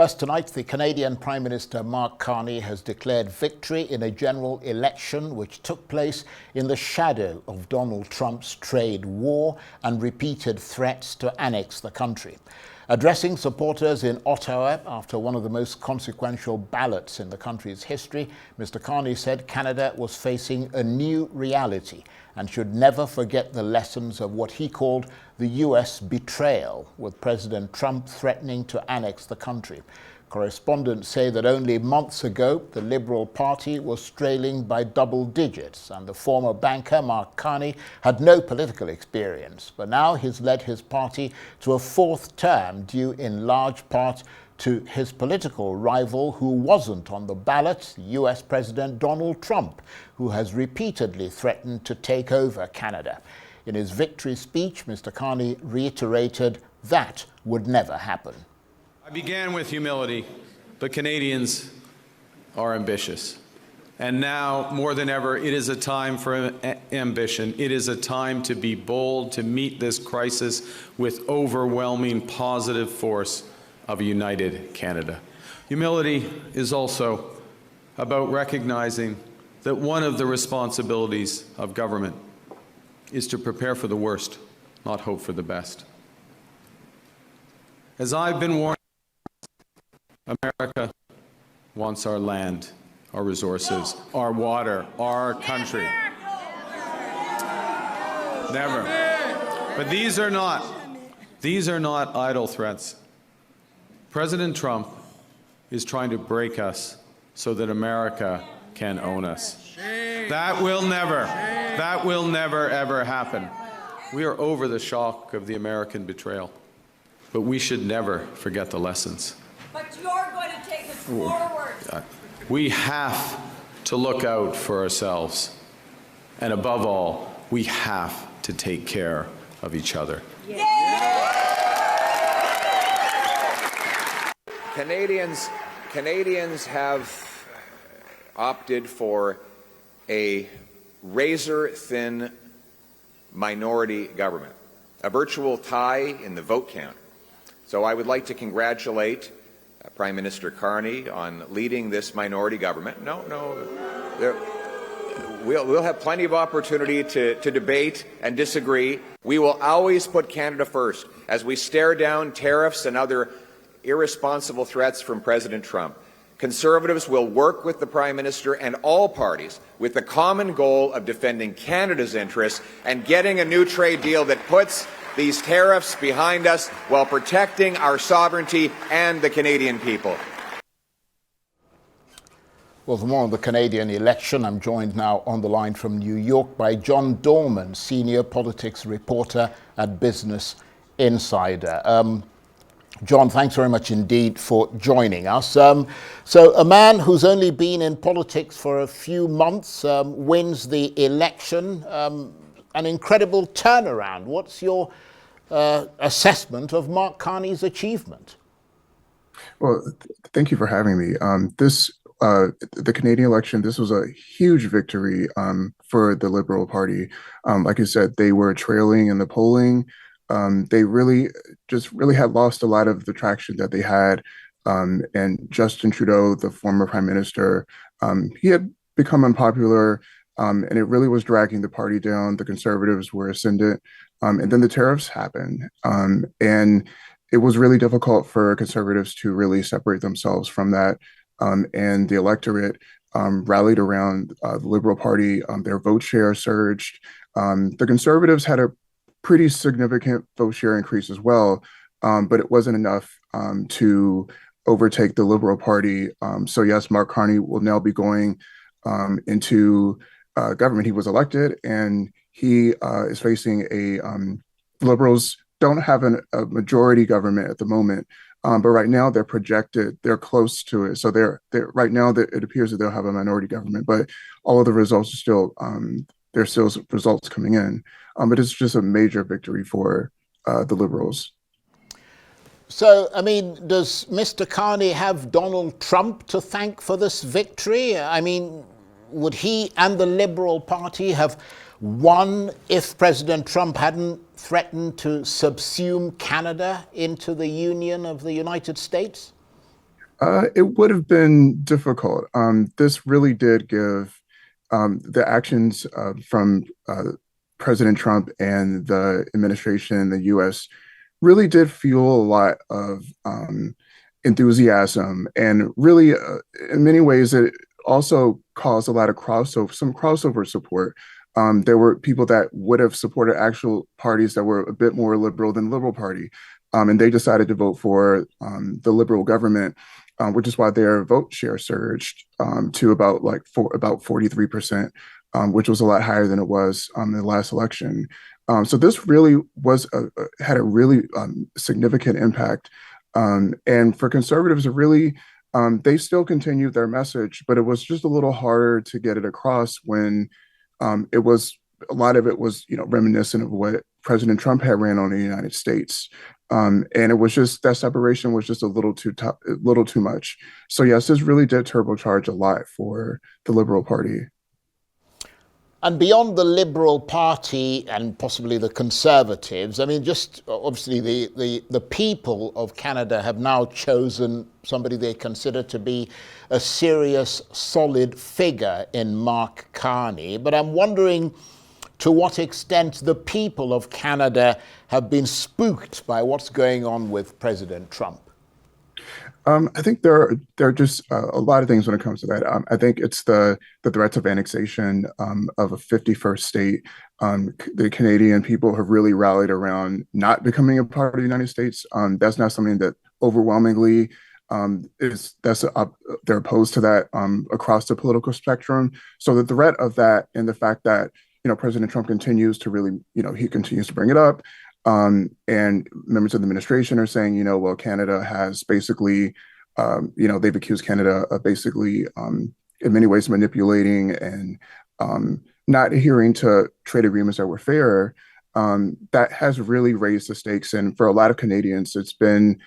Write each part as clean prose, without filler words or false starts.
First tonight, the Canadian Prime Minister Mark Carney has declared victory in a general election which took place in the shadow of Donald Trump's trade war and repeated threats to annex the country. Addressing supporters in Ottawa after one of the most consequential ballots in the country's history, Mr. Carney said Canada was facing a new reality and should never forget the lessons of what he called the US betrayal, with President Trump threatening to annex the country. Correspondents say that only months ago, the Liberal Party was trailing by double digits, and the former banker, Mark Carney, had no political experience. But now he's led his party to a fourth term, due in large part to his political rival, who wasn't on the ballot, US President Donald Trump, who has repeatedly threatened to take over Canada. In his victory speech, Mr. Carney reiterated that would never happen. I began with humility, but Canadians are ambitious. And now, more than ever, it is a time for ambition. It is a time to be bold, to meet this crisis with overwhelming positive force of a united Canada. Humility is also about recognizing that one of the responsibilities of government is to prepare for the worst, not hope for the best. As I've been warned, America wants our land, our resources, our water, our country. Never. But these are not idle threats. President Trump is trying to break us so that America can own us. That will never, ever happen. We are over the shock of the American betrayal, but we should never forget the lessons. But you're going to take us forward. We have to look out for ourselves. And above all, we have to take care of each other. Canadians have opted for a razor-thin minority government, a virtual tie in the vote count. So I would like to congratulate Prime Minister Carney on leading this minority government. We'll have plenty of opportunity to debate and disagree. We will always put Canada first as we stare down tariffs and other irresponsible threats from President Trump. Conservatives will work with the Prime Minister and all parties with the common goal of defending Canada's interests and getting a new trade deal that puts these tariffs behind us while protecting our sovereignty and the Canadian people. Well, for more on the Canadian election, I'm joined now on the line from New York by John Dorman, senior politics reporter at Business Insider. John, thanks very much indeed for joining us. So a man who's only been in politics for a few months wins the election. An incredible turnaround. What's your assessment of Mark Carney's achievement? Well, thank you for having me. The Canadian election, this was a huge victory for the Liberal Party. Like you said, they were trailing in the polling. They really had lost a lot of the traction that they had. And Justin Trudeau, the former prime minister, he had become unpopular. And it really was dragging the party down. The Conservatives were ascendant. And then the tariffs happened. And it was really difficult for Conservatives to really separate themselves from that. And the electorate rallied around the Liberal Party. Their vote share surged. The Conservatives had a pretty significant vote share increase as well, but it wasn't enough to overtake the Liberal Party. So yes, Mark Carney will now be going into government. He was elected, and he is facing Liberals don't have a majority government at the moment, but right now they're projected, they're close to it. So they're right now that it appears that they'll have a minority government, but all of the results are still there's still results coming in. But it's just a major victory for the Liberals. So, I mean, does Mr. Carney have Donald Trump to thank for this victory? I mean, would he and the Liberal Party have won if President Trump hadn't threatened to subsume Canada into the Union of the United States? It would have been difficult. This really did give the actions from President Trump and the administration in the U.S. really did fuel a lot of enthusiasm, and really, in many ways, it also caused a lot of some crossover support. There were people that would have supported actual parties that were a bit more liberal than the Liberal Party, and they decided to vote for the Liberal government, which is why their vote share surged to about 43%, which was a lot higher than it was in the last election. So this really had a really significant impact. And for conservatives, they still continued their message, but it was just a little harder to get it across when a lot of it was, reminiscent of what President Trump had ran on in the United States. And it was just that separation was just a little too tough, a little too much. So yes, this really did turbocharge a lot for the Liberal Party. And beyond the Liberal Party and possibly the Conservatives, I mean, just obviously the people of Canada have now chosen somebody they consider to be a serious, solid figure in Mark Carney. But I'm wondering to what extent the people of Canada have been spooked by what's going on with President Trump. I think there are just a lot of things when it comes to that. I think it's the threats of annexation of a 51st state. The Canadian people have really rallied around not becoming a part of the United States. That's not something that overwhelmingly they're opposed to that across the political spectrum. So the threat of that and the fact that President Trump continues to really he continues to bring it up. And members of the administration are saying, well, Canada has basically, they've accused Canada of basically, in many ways, manipulating and not adhering to trade agreements that were fair. That has really raised the stakes. And for a lot of Canadians, it's been,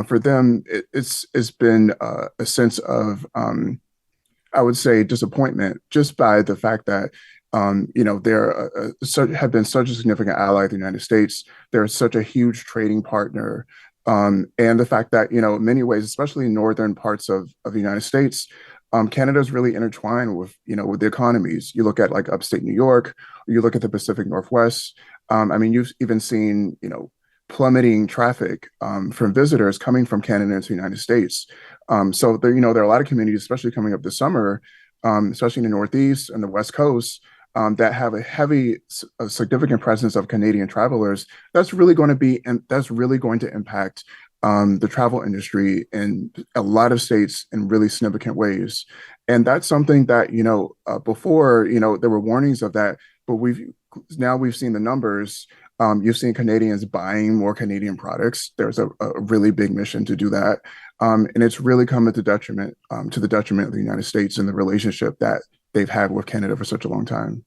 for them, it's been a sense of, I would say, disappointment just by the fact that have been such a significant ally of the United States. They're such a huge trading partner. And the fact that, in many ways, especially in northern parts of the United States, Canada is really intertwined with the economies. You look at like upstate New York, or you look at the Pacific Northwest. I mean, you've even seen, plummeting traffic from visitors coming from Canada into the United States. So there are a lot of communities, especially coming up this summer, especially in the Northeast and the West Coast, that have a significant presence of Canadian travelers. That's really going to impact the travel industry in a lot of states in really significant ways. And that's something that before there were warnings of that, but we've seen the numbers. You've seen Canadians buying more Canadian products. There's a really big mission to do that, and it's really come to the detriment of the United States and the relationship that they've had with Canada for such a long time.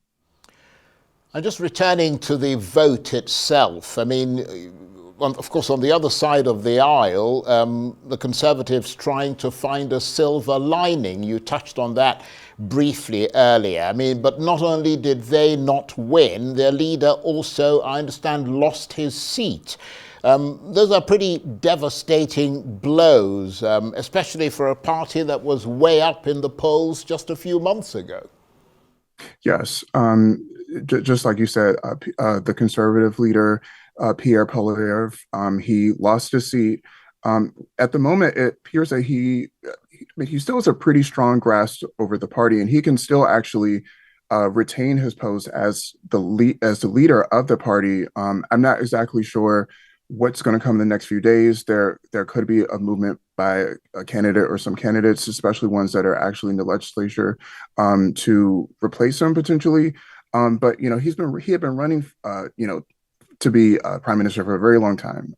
And just returning to the vote itself, I mean, of course, on the other side of the aisle, the Conservatives trying to find a silver lining. You touched on that briefly earlier. I mean, but not only did they not win, their leader also, I understand, lost his seat. Those are pretty devastating blows, especially for a party that was way up in the polls just a few months ago. Yes. Just like you said, the conservative leader, Pierre Poilievre, he lost his seat. At the moment, it appears that he still has a pretty strong grasp over the party, and he can still actually retain his post as the leader of the party. I'm not exactly sure what's going to come in the next few days. There could be a movement by a candidate or some candidates, especially ones that are actually in the legislature, to replace him potentially. But he had been running, to be prime minister for a very long time.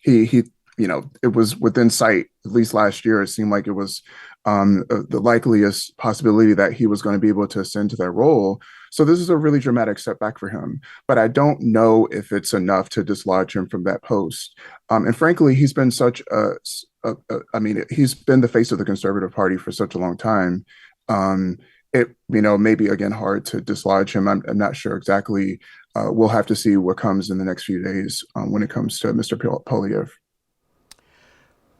It was within sight. At least last year, it seemed like it was the likeliest possibility that he was going to be able to ascend to that role. So this is a really dramatic setback for him. But I don't know if it's enough to dislodge him from that post. And frankly, he's been he's been the face of the Conservative Party for such a long time. It may be again hard to dislodge him. I'm not sure exactly. We'll have to see what comes in the next few days when it comes to Mr. Poilievre.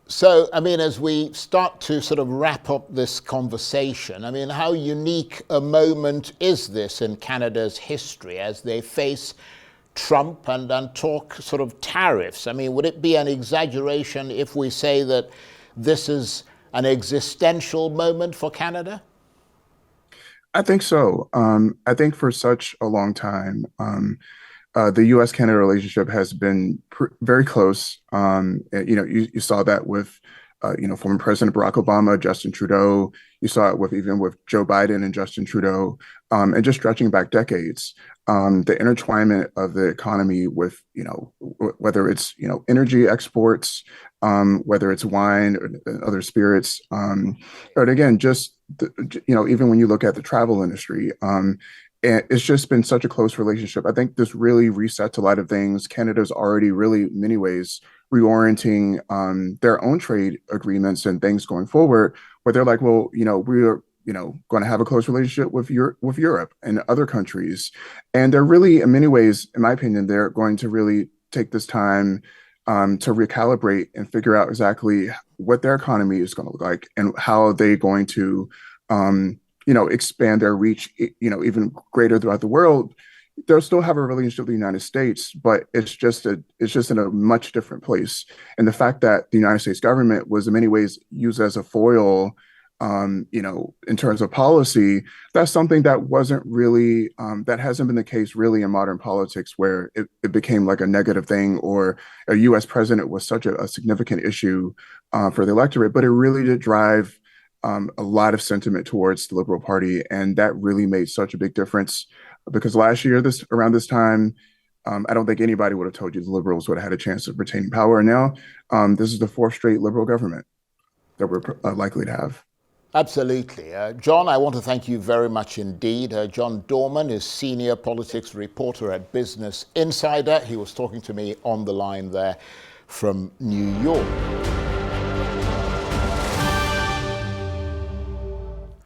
So, I mean, as we start to sort of wrap up this conversation, I mean, how unique a moment is this in Canada's history as they face Trump and talk sort of tariffs? I mean, would it be an exaggeration if we say that this is an existential moment for Canada? I think so. I think for such a long time, the U.S.-Canada relationship has been very close. You saw that with, former President Barack Obama, Justin Trudeau. You saw it with even with Joe Biden and Justin Trudeau, and just stretching back decades. The intertwinement of the economy with, whether it's, energy exports, whether it's wine or other spirits, but again, even when you look at the travel industry, and it's just been such a close relationship. I think this really resets a lot of things. Canada's already really, in many ways, reorienting their own trade agreements and things going forward, where they're like, well, we're going to have a close relationship with Europe and other countries, and they're really, in many ways, in my opinion, they're going to really take this time to recalibrate and figure out exactly what their economy is going to look like and how they're going to expand their reach, even greater throughout the world. They'll still have a relationship with the United States, but it's just in a much different place. And the fact that the United States government was in many ways used as a foil, in terms of policy, that's something that wasn't really, that hasn't been the case really in modern politics, where it became like a negative thing, or a U.S. president was such a significant issue for the electorate. But it really did drive a lot of sentiment towards the Liberal Party, and that really made such a big difference. Because last year, around this time, I don't think anybody would have told you the Liberals would have had a chance of retaining power. And now, this is the fourth straight Liberal government that we're likely to have. Absolutely. John, I want to thank you very much indeed. John Dorman is senior politics reporter at Business Insider. He was talking to me on the line there from New York.